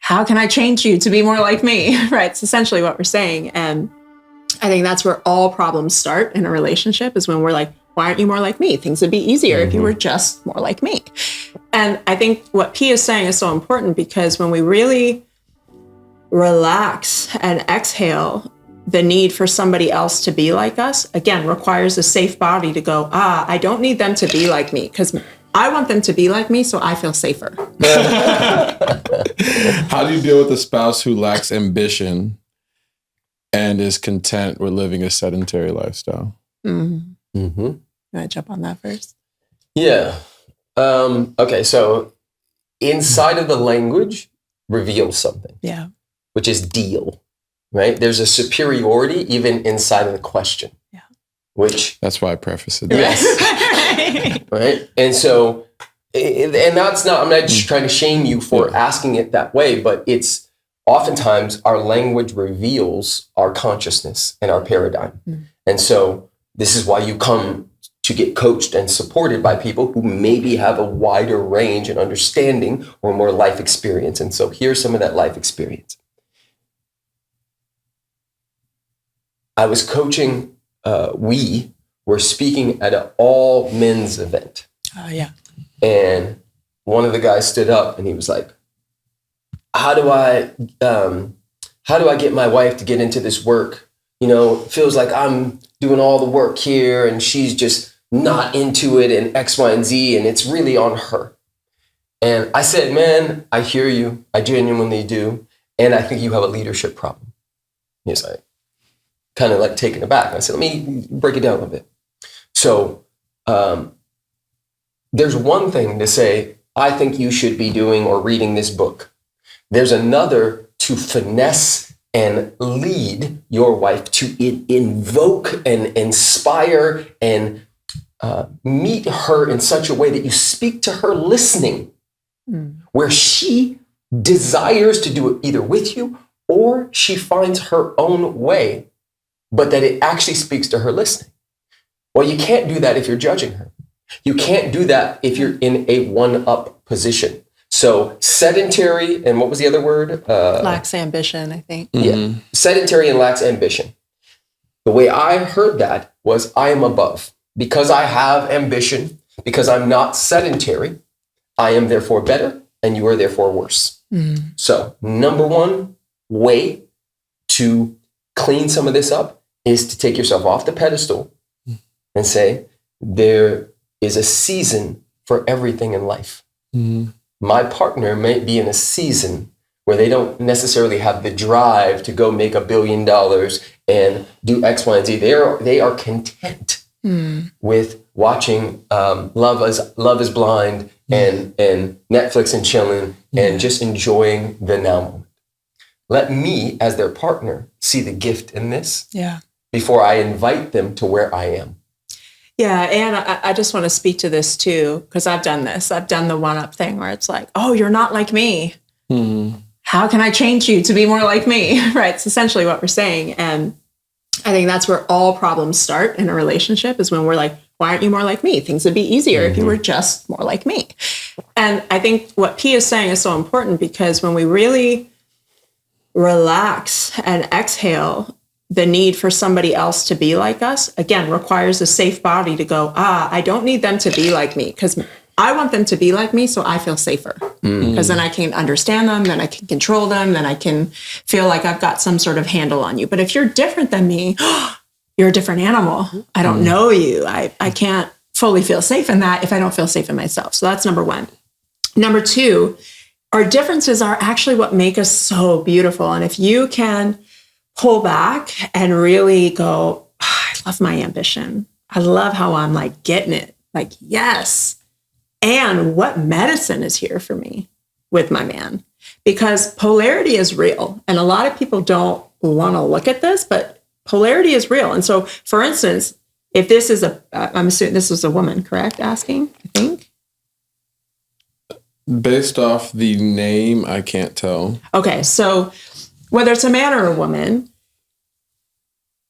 how can I change you to be more like me? Right? It's essentially what we're saying. And I think that's where all problems start in a relationship, is when we're like, why aren't you more like me? Things would be easier if you were just more like me. And I think what P is saying is so important, because when we really relax and exhale, the need for somebody else to be like us, again, requires a safe body to go, I don't need them to be like me, because I want them to be like me so I feel safer. How do you deal with a spouse who lacks ambition and is content with living a sedentary lifestyle? You want to jump on that first? Yeah. Okay, so inside of the language reveals something. Yeah. Which is deal, right? There's a superiority even inside of the question. Yeah. Which... That's why I preface it. Yes. Right? And so, and that's not, I'm not just trying to shame you for asking it that way, but it's oftentimes our language reveals our consciousness and our paradigm. And so this is why you come to get coached and supported by people who maybe have a wider range and understanding or more life experience. And so here's some of that life experience. I was coaching, we were speaking at an all men's event. Oh, yeah. And one of the guys stood up and he was like, how do I get my wife to get into this work? You know, it feels like I'm doing all the work here and she's just not into it and X, Y, and Z, and it's really on her. And I said, man, I hear you. I genuinely do. And I think you have a leadership problem. He's like, kind of like taken aback. I said, let me break it down a little bit. So there's one thing to say, I think you should be doing or reading this book. There's another to finesse and lead your wife to invoke and inspire and meet her in such a way that you speak to her listening, where she desires to do it either with you or she finds her own way, but that it actually speaks to her listening. Well, you can't do that if you're judging her. You can't do that if you're in a one-up position. So sedentary, and what was the other word? Lacks ambition, I think. Yeah, sedentary and lacks ambition. The way I heard that was I am above. Because I have ambition, because I'm not sedentary, I am therefore better, and you are therefore worse. So number one way to clean some of this up is to take yourself off the pedestal and say, there is a season for everything in life. My partner may be in a season where they don't necessarily have the drive to go make $1 billion and do X, Y, and Z. They are content with watching Love is Blind and Netflix and chilling and just enjoying the now moment. Let me, as their partner, see the gift in this before I invite them to where I am. Yeah, and I just want to speak to this too, because I've done this. I've done the one-up thing where it's like, oh, you're not like me. How can I change you to be more like me? Right? It's essentially what we're saying. And I think that's where all problems start in a relationship, is when we're like, why aren't you more like me? Things would be easier if you were just more like me. And I think what P is saying is so important, because when we really relax and exhale, the need for somebody else to be like us, again, requires a safe body to go, I don't need them to be like me, because I want them to be like me so I feel safer. Because then I can understand them, then I can control them, then I can feel like I've got some sort of handle on you. But if you're different than me, you're a different animal. I don't know you. I can't fully feel safe in that if I don't feel safe in myself. So that's number one. Number two, our differences are actually what make us so beautiful. And if you can pull back and really go, I love my ambition. I love how I'm like getting it. Like, yes. And what medicine is here for me with my man? Because polarity is real. And a lot of people don't want to look at this, but polarity is real. And so, for instance, if this is I'm assuming this was a woman, correct? Asking, I think. Based off the name, I can't tell. Okay. So whether it's a man or a woman,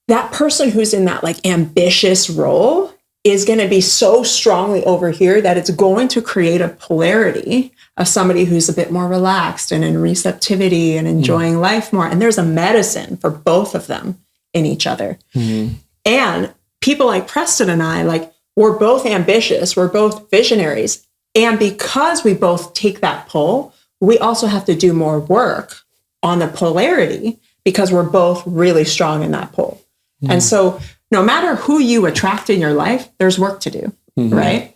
that person who's in that like ambitious role is going to be so strongly over here that it's going to create a polarity of somebody who's a bit more relaxed and in receptivity and enjoying life more. And there's a medicine for both of them in each other. And people like Preston and I, like, we're both ambitious, we're both visionaries. And because we both take that pull, we also have to do more work on the polarity because we're both really strong in that pull. And so no matter who you attract in your life, there's work to do, right?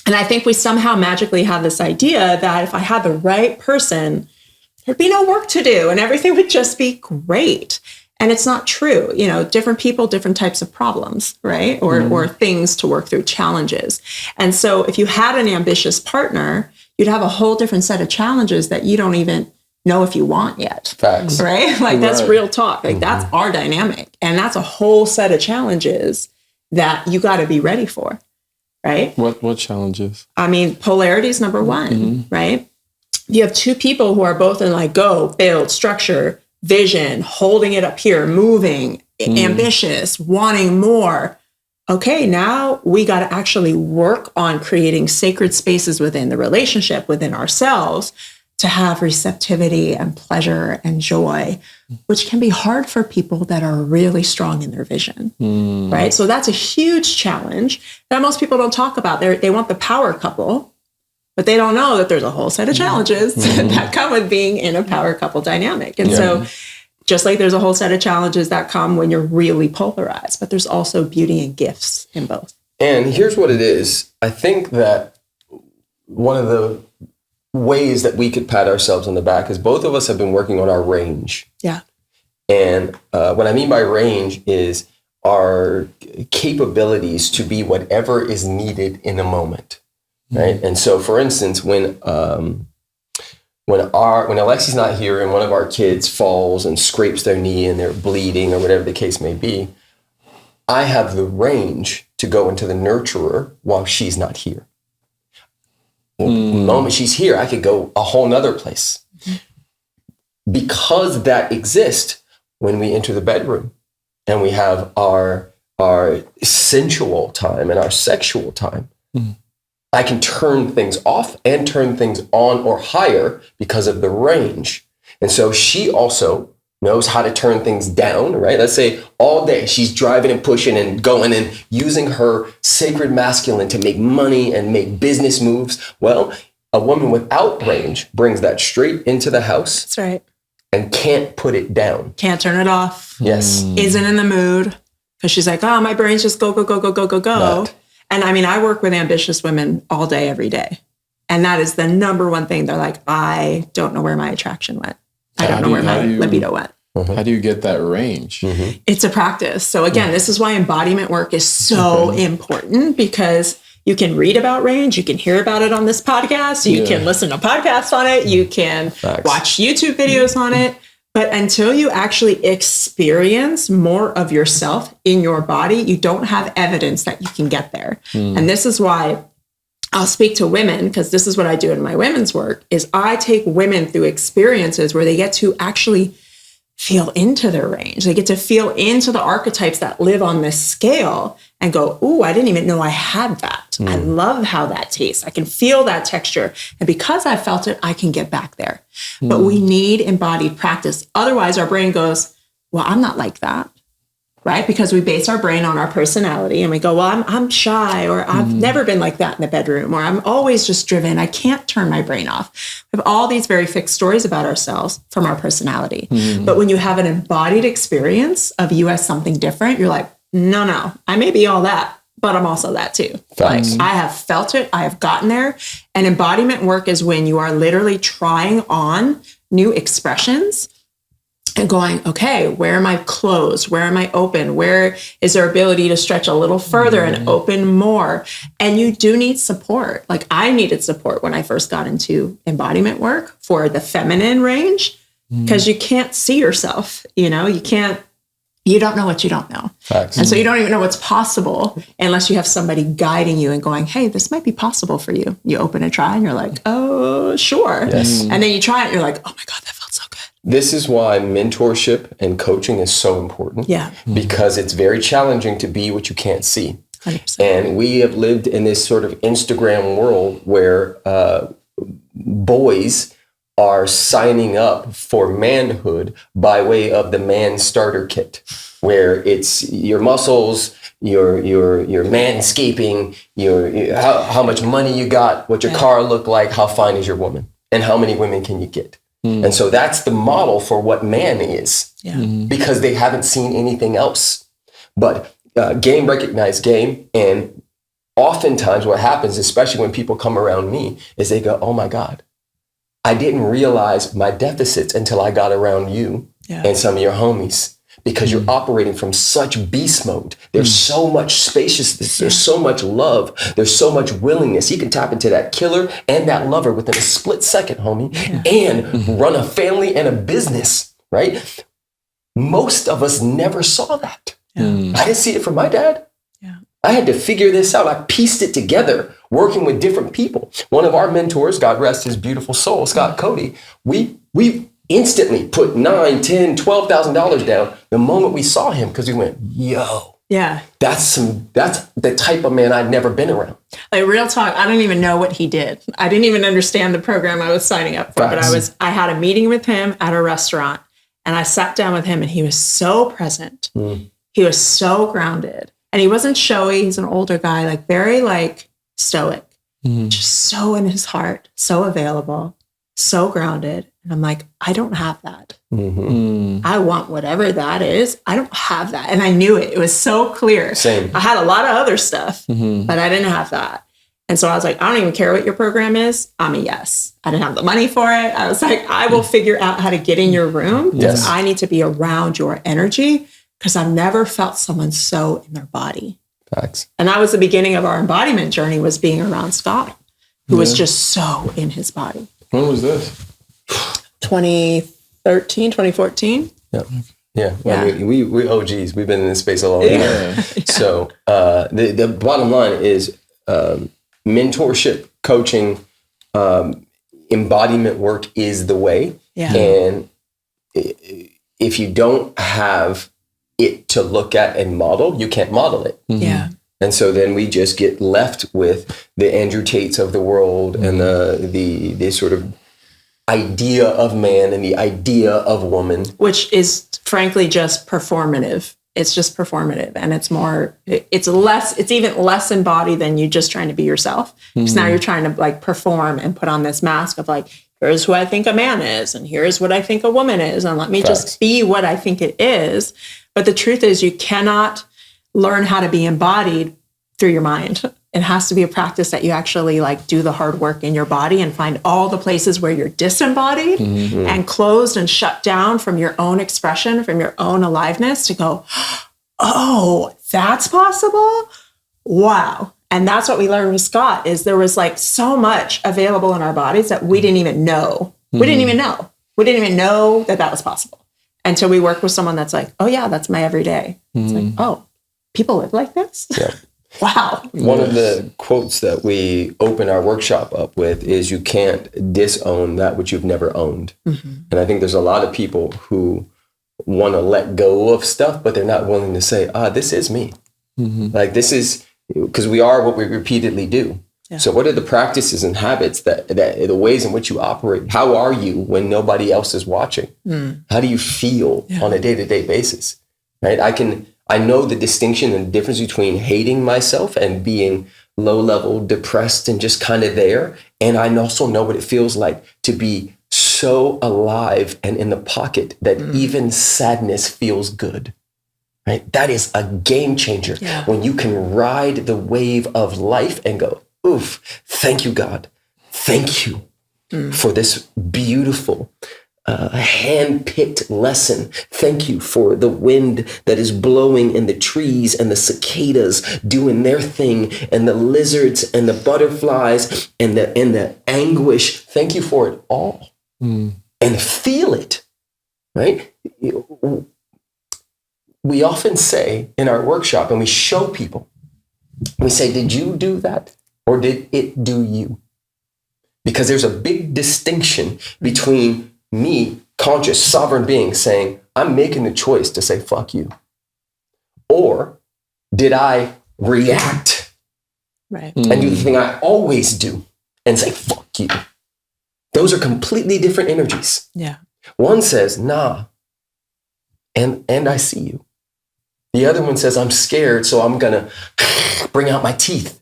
And I think we somehow magically have this idea that if I had the right person, there'd be no work to do and everything would just be great. And it's not true. You know, different people, different types of problems, right? Or things to work through, challenges. And so if you had an ambitious partner, you'd have a whole different set of challenges that you don't even know if you want yet. Facts. Right? Like that's real talk. Like that's our dynamic. And that's a whole set of challenges that you got to be ready for. Right? What challenges? I mean, polarity is number one, right? You have two people who are both in like go, build, structure, vision, holding it up here, moving, ambitious, wanting more. Okay, now we got to actually work on creating sacred spaces within the relationship, within ourselves, to have receptivity and pleasure and joy, which can be hard for people that are really strong in their vision, right? So that's a huge challenge that most people don't talk about. They want the power couple, but they don't know that there's a whole set of challenges that come with being in a power couple dynamic. And so just like there's a whole set of challenges that come when you're really polarized, but there's also beauty and gifts in both. And here's what it is. I think that one of the ways that we could pat ourselves on the back is both of us have been working on our range. Yeah. And what I mean by range is our capabilities to be whatever is needed in a moment. Right. And so, for instance, when Alexi's not here and one of our kids falls and scrapes their knee and they're bleeding or whatever the case may be, I have the range to go into the nurturer while she's not here. Well, the moment she's here, I could go a whole nother place. Because that exists when we enter the bedroom and we have our sensual time and our sexual time. I can turn things off and turn things on or higher because of the range. And so she also knows how to turn things down, right? Let's say all day she's driving and pushing and going and using her sacred masculine to make money and make business moves. Well, a woman without range brings that straight into the house. That's right. And can't put it down. Can't turn it off. Yes. Isn't in the mood because she's like, oh, my brain's just go. Right. And I mean, I work with ambitious women all day, every day. And that is the number one thing. They're like, I don't know where my attraction went. I don't know where my libido went. How do you get that range? It's a practice. So again, this is why embodiment work is so important because you can read about range. You can hear about it on this podcast. You can listen to podcasts on it. You can watch YouTube videos on it. But until you actually experience more of yourself in your body, you don't have evidence that you can get there. And this is why I'll speak to women, because this is what I do in my women's work, is I take women through experiences where they get to actually feel into their range. They get to feel into the archetypes that live on this scale and go, ooh, I didn't even know I had that. I love how that tastes. I can feel that texture. And because I felt it, I can get back there. But we need embodied practice. Otherwise, our brain goes, well, I'm not like that. Right? Because we base our brain on our personality and we go, well, I'm shy, or I've never been like that in the bedroom, or I'm always just driven. I can't turn my brain off. We have all these very fixed stories about ourselves from our personality. But when you have an embodied experience of you as something different, you're like, no, I may be all that, but I'm also that too. Like I have felt it. I have gotten there. And embodiment work is when you are literally trying on new expressions and going, okay, where am I closed? Where am I open? Where is there ability to stretch a little further and open more? And you do need support. Like I needed support when I first got into embodiment work for the feminine range, because you can't see yourself, you don't know what you don't know. Facts. And so you don't even know what's possible unless you have somebody guiding you and going, hey, this might be possible for you. You open and try and you're like, oh, sure. Yes. And then you try it and you're like, oh my God, that felt so good. This is why mentorship and coaching is so important. Yeah. Because it's very challenging to be what you can't see. 100%. And we have lived in this sort of Instagram world where boys are signing up for manhood by way of the man starter kit, where it's your muscles, your manscaping, how much money you got, what your car looked like, how fine is your woman, and how many women can you get. And so that's the model for what man is, because they haven't seen anything else. But game recognized game. And oftentimes what happens, especially when people come around me, is they go, oh my God, I didn't realize my deficits until I got around you and some of your homies, because you're operating from such beast mode. There's so much spaciousness. There's so much love. There's so much willingness. You can tap into that killer and that lover within a split second, homie, and run a family and a business, right? Most of us never saw that. I didn't see it from my dad. I had to figure this out. I pieced it together, working with different people. One of our mentors, God rest his beautiful soul, Scott Cody, we instantly put $9,000, $10,000, $12,000 down the moment we saw him, because we went, yo, that's the type of man I'd never been around. Like, real talk, I don't even know what he did. I didn't even understand the program I was signing up for, but I had a meeting with him at a restaurant, and I sat down with him, and he was so present. He was so grounded, and he wasn't showy. He's an older guy, like very like stoic, just so in his heart, so available, so grounded. And I'm like, I don't have that. I want whatever that is. I don't have that. And I knew it. It was so clear. Same. I had a lot of other stuff, but I didn't have that. And so I was like, I don't even care what your program is. I'm a yes. I didn't have the money for it. I was like, I will figure out how to get in your room, because I need to be around your energy, because I've never felt someone so in their body. Facts. And that was the beginning of our embodiment journey, was being around Scott, who was just so in his body. When was this? 2013, 2014. Yeah. Well, we OGs. We've been in this space a long time. So the bottom line is mentorship, coaching, embodiment work is the way. And if you don't have it to look at and model, you can't model it. And so then we just get left with the Andrew Tates of the world and the sort of idea of man and the idea of woman, which is frankly just performative. It's just performative, and it's even less embodied than you just trying to be yourself, because now you're trying to like perform and put on this mask of like, here's who I think a man is, and here's what I think a woman is, and let me just be what I think it is. But the truth is, you cannot learn how to be embodied through your mind. It has to be a practice that you actually like do the hard work in your body and find all the places where you're disembodied and closed and shut down from your own expression, from your own aliveness, to go, oh, that's possible? Wow. And that's what we learned with Scott, is there was like so much available in our bodies that we didn't even know. We didn't even know. We didn't even know that that was possible until we worked with someone that's like, oh yeah, that's my everyday. It's like, oh, people live like this? Yeah. Wow. One of the quotes that we open our workshop up with is, you can't disown that which you've never owned. And I think there's a lot of people who want to let go of stuff, but they're not willing to say, this is me. Like, this is, because we are what we repeatedly do. So what are the practices and habits that the ways in which you operate? How are you when nobody else is watching? How do you feel on a day-to-day basis? Right? I know the distinction and the difference between hating myself and being low level, depressed, and just kind of there. And I also know what it feels like to be so alive and in the pocket that even sadness feels good. Right? That is a game changer when you can ride the wave of life and go, oof, thank you, God. Thank you for this beautiful hand-picked lesson. Thank you for the wind that is blowing and the trees and the cicadas doing their thing and the lizards and the butterflies and the anguish. Thank you for it all. And feel it, right? We often say in our workshop, and we show people, we say, did you do that or did it do you? Because there's a big distinction between me, conscious, sovereign being, saying, I'm making the choice to say, fuck you. Or did I react and do the thing I always do and say, fuck you? Those are completely different energies. Yeah. One says, nah, and I see you. The other one says, I'm scared, so I'm going to bring out my teeth